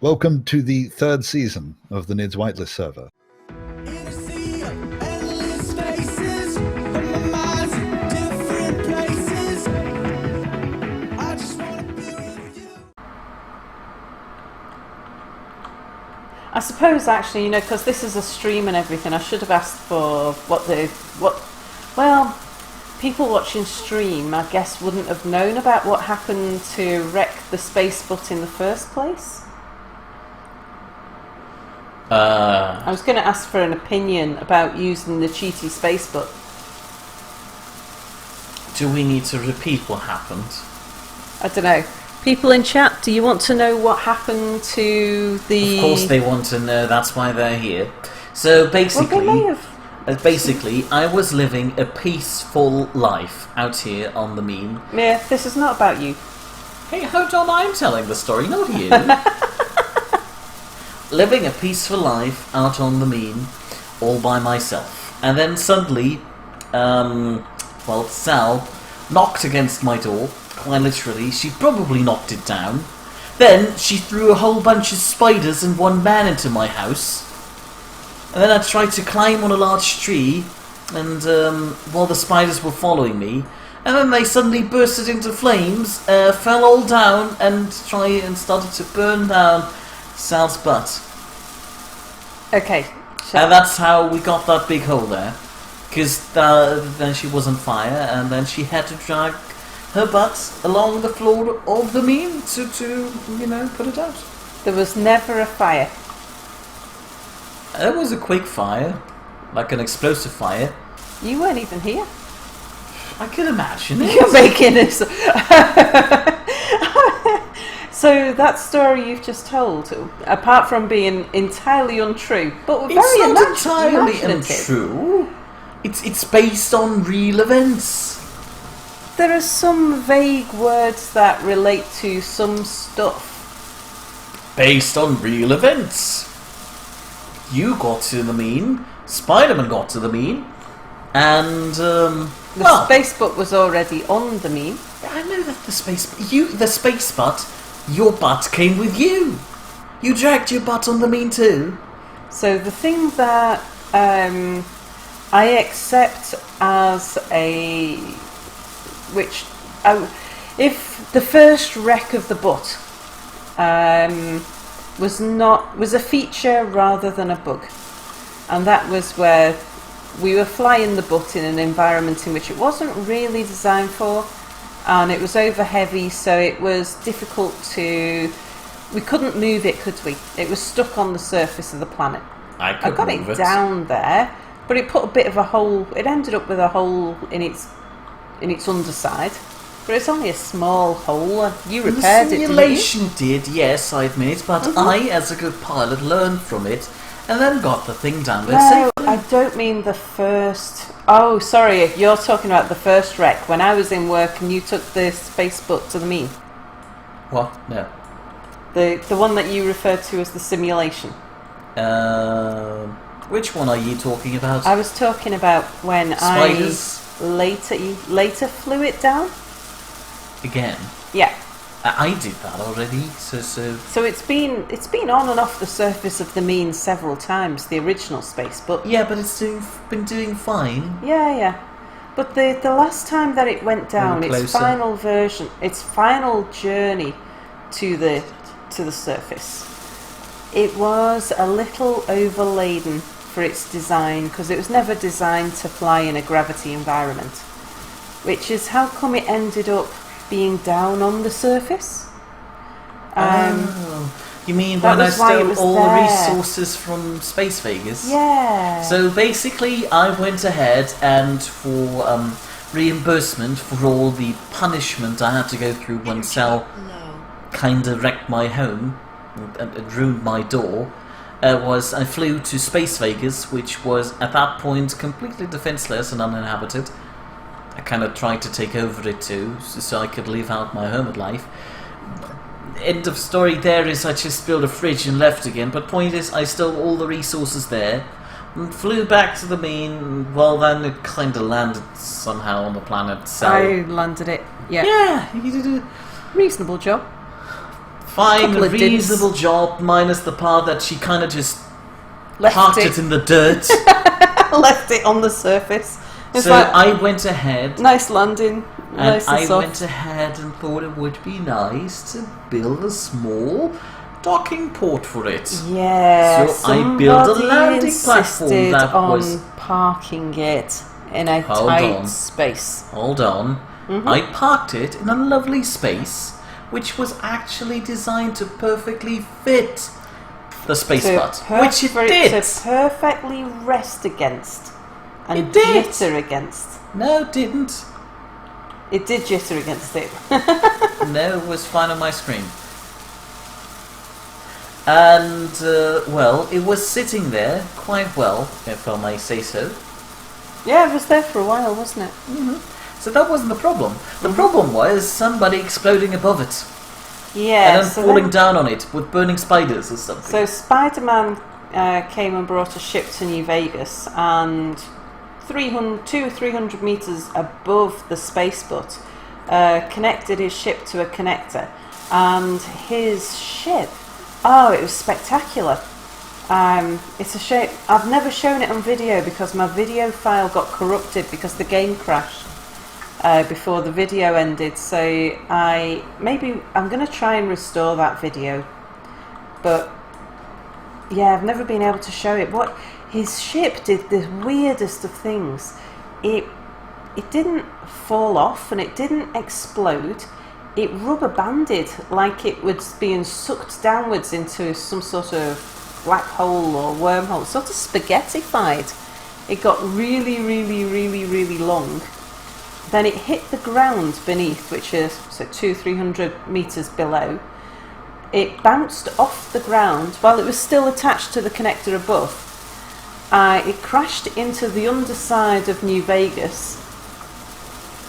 Welcome to the third season of the Nidd's Whitelist server. I suppose actually, you know, because this is a stream and everything, I should have asked for well, people watching stream, I guess, wouldn't have known about what happened to wreck the SpaceButt in the first place. I was going to ask for an opinion about using the cheaty SpaceButt. Do we need to repeat what happened? I don't know. People in chat, do you want to know what happened to the... Of course they want to know, that's why they're here. So basically, well, they may have... I was living a peaceful life out here on the mean. Yeah, this is not about you. Hey, hold on, I'm telling the story, not you. Living a peaceful life out on the mean, all by myself. And then suddenly, Sal knocked against my door, quite literally. She probably knocked it down. Then she threw a whole bunch of spiders and one man into my house. And then I tried to climb on a large tree, and while the spiders were following me, and then they suddenly bursted into flames, fell all down, and started to burn down Sal's butt. Okay. And that's how we got that big hole there. Because then she was on fire, and then she had to drag her butt along the floor of the mean to put it out. There was never a fire. It was a quick fire, like an explosive fire. You weren't even here. I can imagine it. You're making this. So that story you've just told, apart from being entirely untrue, but very it's not entirely untrue. It's based on real events. There are some vague words that relate to some stuff. Based on real events. You got to the mean, Spider-Man got to the mean, and the SpaceButt was already on the mean. I know that the SpaceButt, your butt came with you. You dragged your butt on the mean too. So the thing that I accept as if the first wreck of the butt was a feature rather than a bug, and that was where we were flying the butt in an environment in which it wasn't really designed for, and it was over heavy, so it was difficult we couldn't move it, could we? It was stuck on the surface of the planet. I got it down there, but it put a bit of a hole. It ended up with a hole in its underside, but it's only a small hole. You repaired it, didn't you? The simulation did, yes, I admit, but I, as a good pilot, learned from it and then got the thing down there safely. I don't mean the first... Oh, sorry, you're talking about the first wreck, when I was in work and you took the SpaceButt to the mean. What? No. The one that you referred to as the simulation. Which one are you talking about? I was talking about when Spiders? later flew it down. Again? Yeah. I did that already, so it's been on and off the surface of the mean several times, the original SpaceButt. Yeah, but it's been doing fine. Yeah. But the last time that it went down, its final journey to the surface, it was a little overladen for its design, because it was never designed to fly in a gravity environment, which is how come it ended up being down on the surface. You mean when I stole all the resources from Space Vegas? Yeah. So basically I went ahead and for reimbursement for all the punishment I had to go through when Sal kinda wrecked my home and ruined my door, I flew to Space Vegas, which was at that point completely defenseless and uninhabited. I kind of tried to take over it too, so I could live out my hermit life. End of story there is I just built a fridge and left again, but point is I stole all the resources there and flew back to the mean. Well, then it kind of landed somehow on the planet. So I landed it. Yeah. Yeah, you did a reasonable job. fine, reasonable job, minus the part that she kind of just Left parked it in the dirt. Left it on the surface. It's So like, I went ahead, nice landing. and Nice and I soft. went ahead and thought it would be nice to build a small docking port for it. Yeah, So I built a somebody landing platform insisted that on was... parking it in a Hold tight on. space. Hold on. I parked it in a lovely space, which was actually designed to perfectly fit the SpaceButt, which it for did. it to perfectly rest against and It did. jitter against. No, it didn't. It did jitter against it. No, it was fine on my screen. And, well, it was sitting there quite well, if I may say so. Yeah, it was there for a while, wasn't it? So that wasn't the problem. The problem was somebody exploding above it. Yeah. And then falling down on it with burning spiders or something. So Spider-Man came and brought a ship to New Vegas, and 200 or 300 meters above the SpaceButt, connected his ship to a connector, and his ship, it was spectacular. It's a shame I've never shown it on video because my video file got corrupted because the game crashed before the video ended. So I'm going to try and restore that video, but yeah, I've never been able to show it. What his ship did the weirdest of things. It didn't fall off and it didn't explode. It rubber banded like it was being sucked downwards into some sort of black hole or wormhole, sort of spaghettified. It got really, really, really, really long. Then it hit the ground beneath, which is 200-300 meters below. It bounced off the ground while it was still attached to the connector above. It crashed into the underside of New Vegas,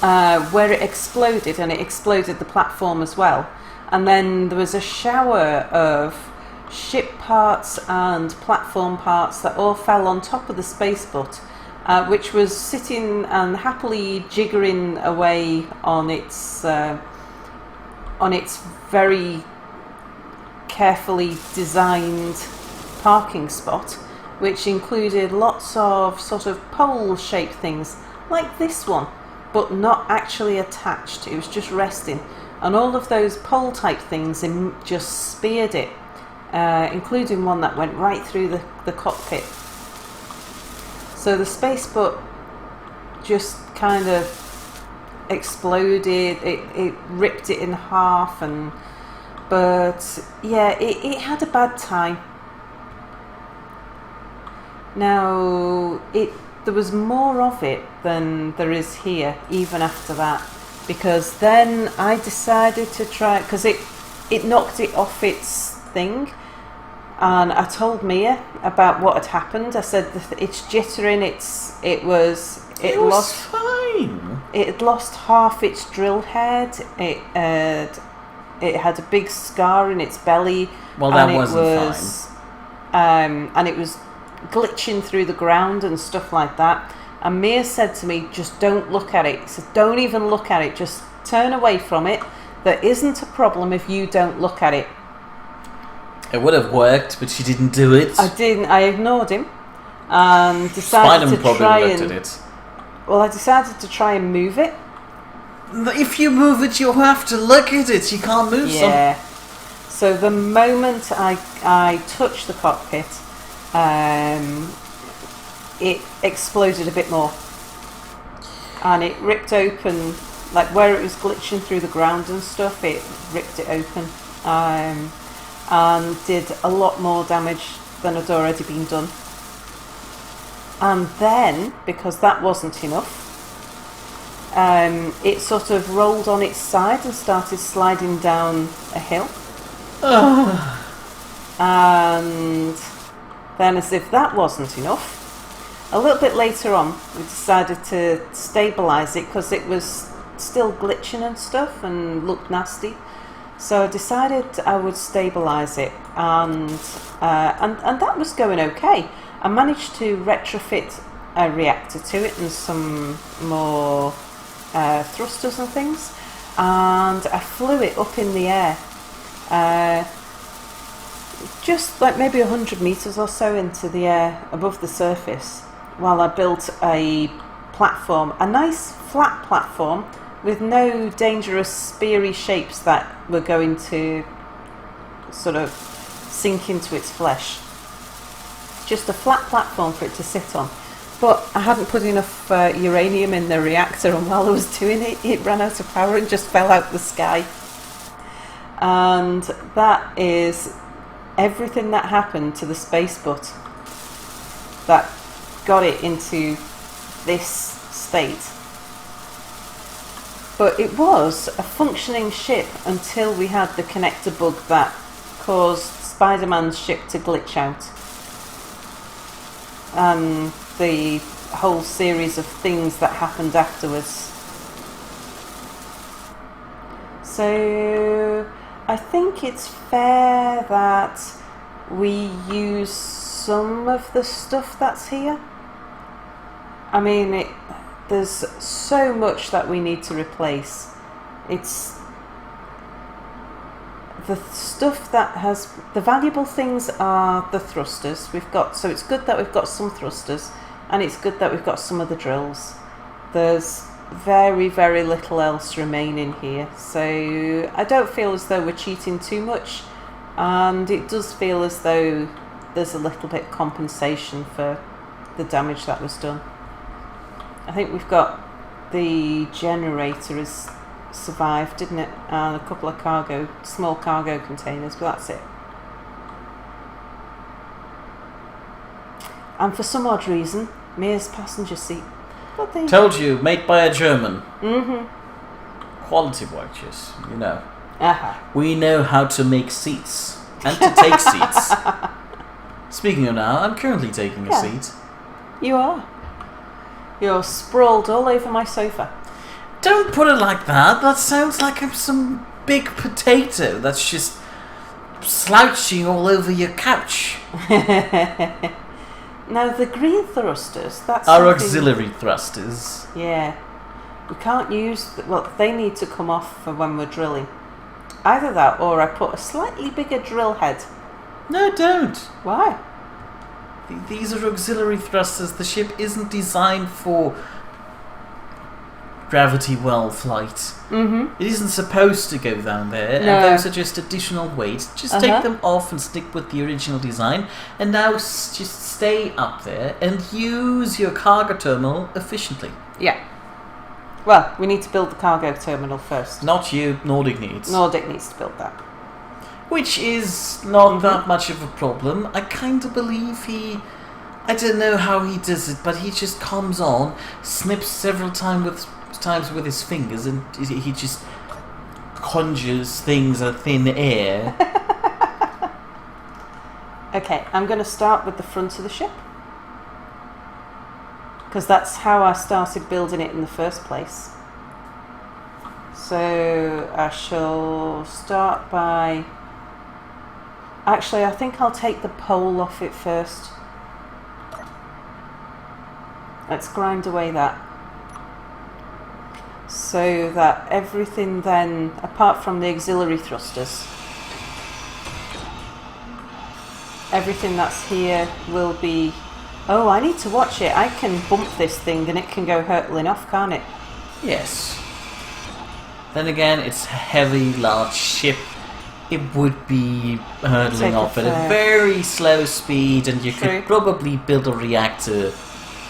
where it exploded, and it exploded the platform as well. And then there was a shower of ship parts and platform parts that all fell on top of the SpaceButt, which was sitting and happily jiggering away on its very carefully designed parking spot, which included lots of sort of pole-shaped things like this one, but not actually attached. It was just resting, and all of those pole-type things just speared it, including one that went right through the cockpit. So the SpaceButt just kind of exploded. It ripped it in half, but yeah, it had a bad time. Now there was more of it than there is here, even after that, because then I decided to try, because it knocked it off its thing. And I told Mia about what had happened. I said it's jittering. It was fine. It had lost half its drill head. It had a big scar in its belly. Well, that wasn't fine. And it was glitching through the ground and stuff like that. And Mia said to me, "Just don't look at it." She said, "Don't even look at it. Just turn away from it. There isn't a problem if you don't look at it." It would have worked, but she didn't do it. I didn't. I ignored him and decided to try and... Well, I decided to try and move it. If you move it, you'll have to look at it. You can't move something. Yeah. So the moment I touched the cockpit, it exploded a bit more. And it ripped open, like where it was glitching through the ground and stuff, it ripped it open. And did a lot more damage than had already been done. And then, because that wasn't enough, it sort of rolled on its side and started sliding down a hill. And then, as if that wasn't enough, a little bit later on we decided to stabilise it because it was still glitching and stuff and looked nasty. So I decided I would stabilise it, and that was going okay. I managed to retrofit a reactor to it and some more thrusters and things, and I flew it up in the air just like maybe 100 meters or so into the air above the surface, while I built a platform, a nice flat platform with no dangerous speary shapes that were going to sort of sink into its flesh. Just a flat platform for it to sit on. But I hadn't put enough uranium in the reactor, and while I was doing it, it ran out of power and just fell out the sky. And that is everything that happened to the SpaceButt that got it into this state. But it was a functioning ship until we had the connector bug that caused Spider-Man's ship to glitch out. And the whole series of things that happened afterwards. So I think it's fair that we use some of the stuff that's here. I mean, there's so much that we need to replace. It's the stuff that has the valuable things are the thrusters. So it's good that we've got some thrusters, and it's good that we've got some of the drills. There's very, very little else remaining here, so I don't feel as though we're cheating too much, and it does feel as though there's a little bit compensation for the damage that was done. I think we've got the generator has survived, didn't it? And a couple of small cargo containers, but that's it. And for some odd reason, Mase passenger seat. Told you, made by a German. Mm-hmm. Quality watches, you know. Uh-huh. We know how to make seats and to take seats. Speaking of now, I'm currently taking a seat. You are. You're sprawled all over my sofa. Don't put it like that. That sounds like I'm some big potato that's just slouching all over your couch. Now, the green thrusters, that's our auxiliary thrusters. Yeah. We can't use... they need to come off for when we're drilling. Either that, or I put a slightly bigger drill head. No, don't. Why? These are auxiliary thrusters. The ship isn't designed for gravity well flight. Mm-hmm. It isn't supposed to go down there, No. and those are just additional weights. Just take them off and stick with the original design, and now just stay up there and use your cargo terminal efficiently. Yeah. Well, we need to build the cargo terminal first. Not you, Nordic needs. Nordic needs to build that. Which is not that much of a problem. I kind of believe I don't know how he does it, but he just comes on, snips several times with his fingers, and he just conjures things out of thin air. Okay, I'm going to start with the front of the ship, because that's how I started building it in the first place. So I shall start by... Actually, I think I'll take the pole off it first. Let's grind away that. So that everything then, apart from the auxiliary thrusters, everything that's here will be... Oh, I need to watch it. I can bump this thing and it can go hurtling off, can't it? Yes. Then again, it's a heavy, large ship. It would be hurtling off at a very slow speed, and you could probably build a reactor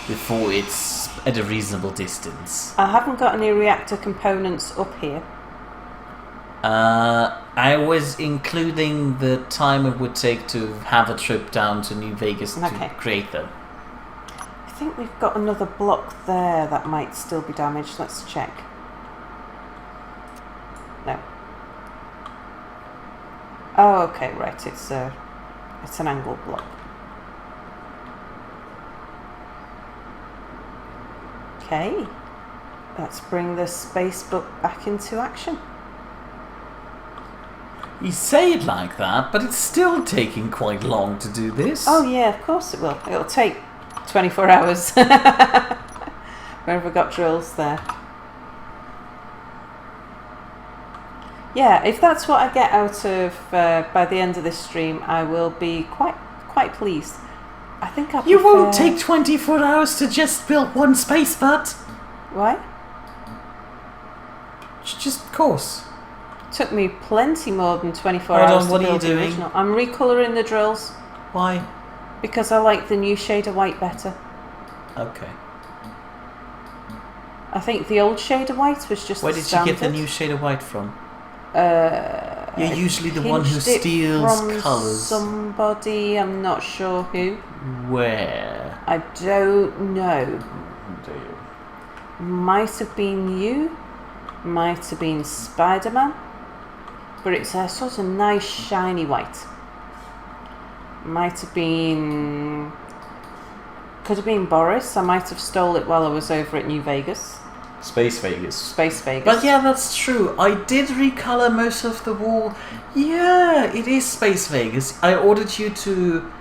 before it's at a reasonable distance. I haven't got any reactor components up here. I was including the time it would take to have a trip down to New Vegas to create them. I think we've got another block there that might still be damaged. Let's check. No. Oh, okay, right. It's an angle block. Okay, let's bring the SpaceButt back into action. You say it like that, but it's still taking quite long to do this. Oh yeah, of course it will. It'll take 24 hours. Where have we got drills there? Yeah, if that's what I get out of by the end of this stream, I will be quite pleased. I think I. You won't take 24 hours to just build one SpaceButt. Why? Just course. Took me plenty more than 24 Hold hours on, what to are you build the doing? original. I'm recolouring the drills. Why? Because I like the new shade of white better. Okay. I think the old shade of white was just Where the did standard. you get the new shade of white from? You're usually the I one who pinched it steals from colours. Somebody, I'm not sure who. Where? I don't know. Do you? Might have been you. Might have been Spider-Man. But it's a sort of nice shiny white. Might have been... Could have been Boris. I might have stole it while I was over at New Vegas. Space Vegas. Space Vegas. But yeah, that's true. I did recolor most of the wall. Yeah, it is Space Vegas. I ordered you to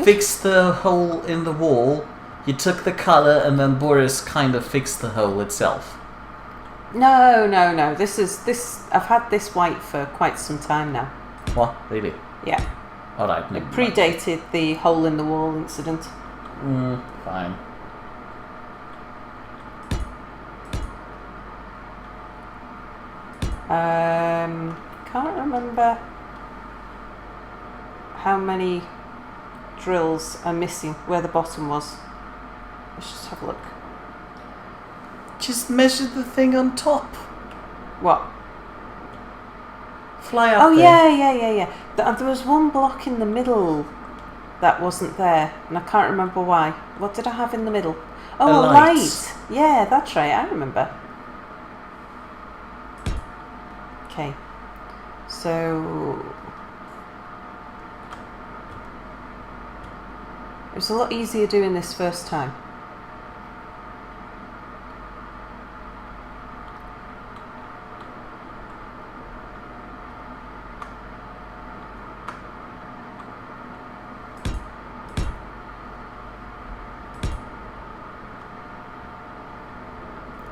fix the hole in the wall. You took the color, and then Boris kind of fixed the hole itself. No. This. I've had this white for quite some time now. What? Really? Yeah. Alright. It predated the hole in the wall incident. Fine. Can't remember how many drills are missing where the bottom was. Let's just have a look. Just measure the thing on top. What? Fly up Oh, there. yeah. There was one block in the middle that wasn't there, and I can't remember why. What did I have in the middle? Oh, a light. Yeah, that's right, I remember. Okay. So... it was a lot easier doing this first time.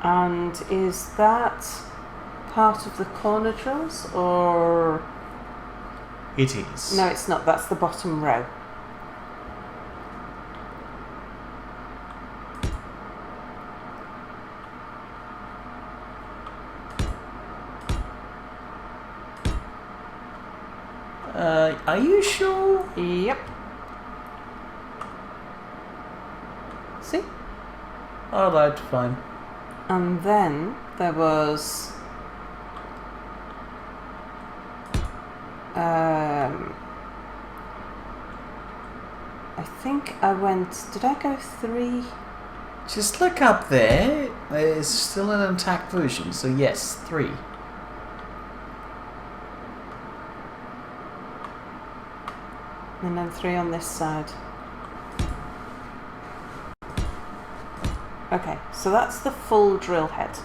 And is that part of the corner drills, or...? It is. No, it's not. That's the bottom row. Are you sure? Yep. See? Alright, fine. And then there was... I think I went... Did I go 3? Just look up there. There's still an intact version, so yes, 3. And then 3 on this side. Okay, so that's the full drill head.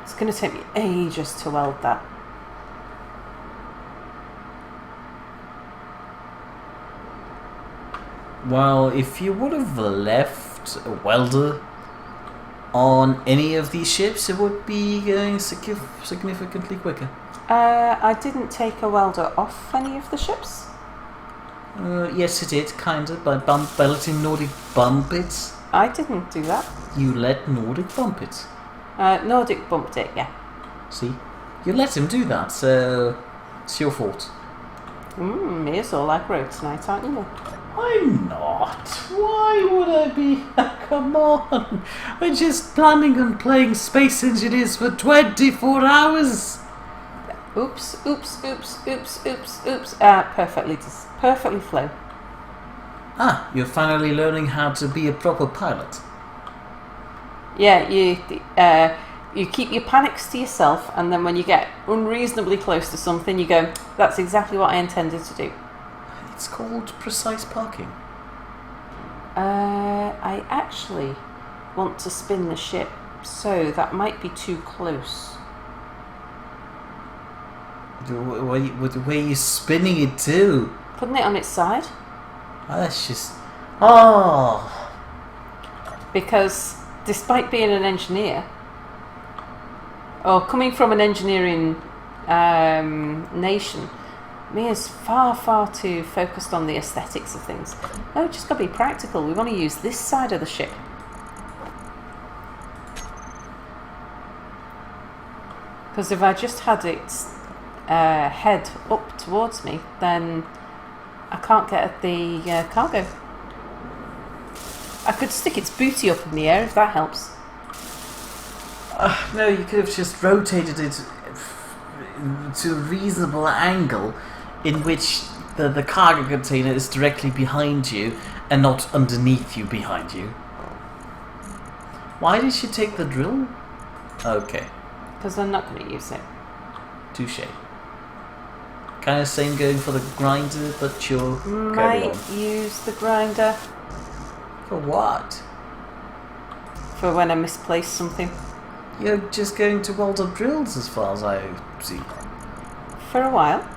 It's going to take me ages to weld that. Well, if you would have left a welder on any of these ships, it would be going significantly quicker. I didn't take a welder off any of the ships. Yes, it did, kind of, by letting Nordic bump it. I didn't do that. You let Nordic bump it. Nordic bumped it, yeah. See? You let him do that, so it's your fault. It's all aggro tonight, aren't you? I'm not. Why would I be? Come on. We're just planning on playing Space Engineers for 24 hours. Oops. Perfectly flow. Ah, you're finally learning how to be a proper pilot. Yeah, you keep your panics to yourself, and then when you get unreasonably close to something, you go, that's exactly what I intended to do. It's called precise parking. I actually want to spin the ship, so that might be too close. The way you're spinning it too. Putting it on its side. Oh, that's just... Oh! Because despite being an engineer, or coming from an engineering nation. Mia's far too focused on the aesthetics of things. Oh, just got to be practical. We want to use this side of the ship. Because if I just had its head up towards me, then I can't get at the cargo. I could stick its booty up in the air if that helps. No, you could have just rotated it to a reasonable angle in which the cargo container is directly behind you and not underneath you behind you. Why did she take the drill? Okay. Because I'm not going to use it. Touche. Kind of same going for the grinder, but you're might use the grinder. For what? For when I misplace something. You're just going to weld up drills as far as I see. For a while.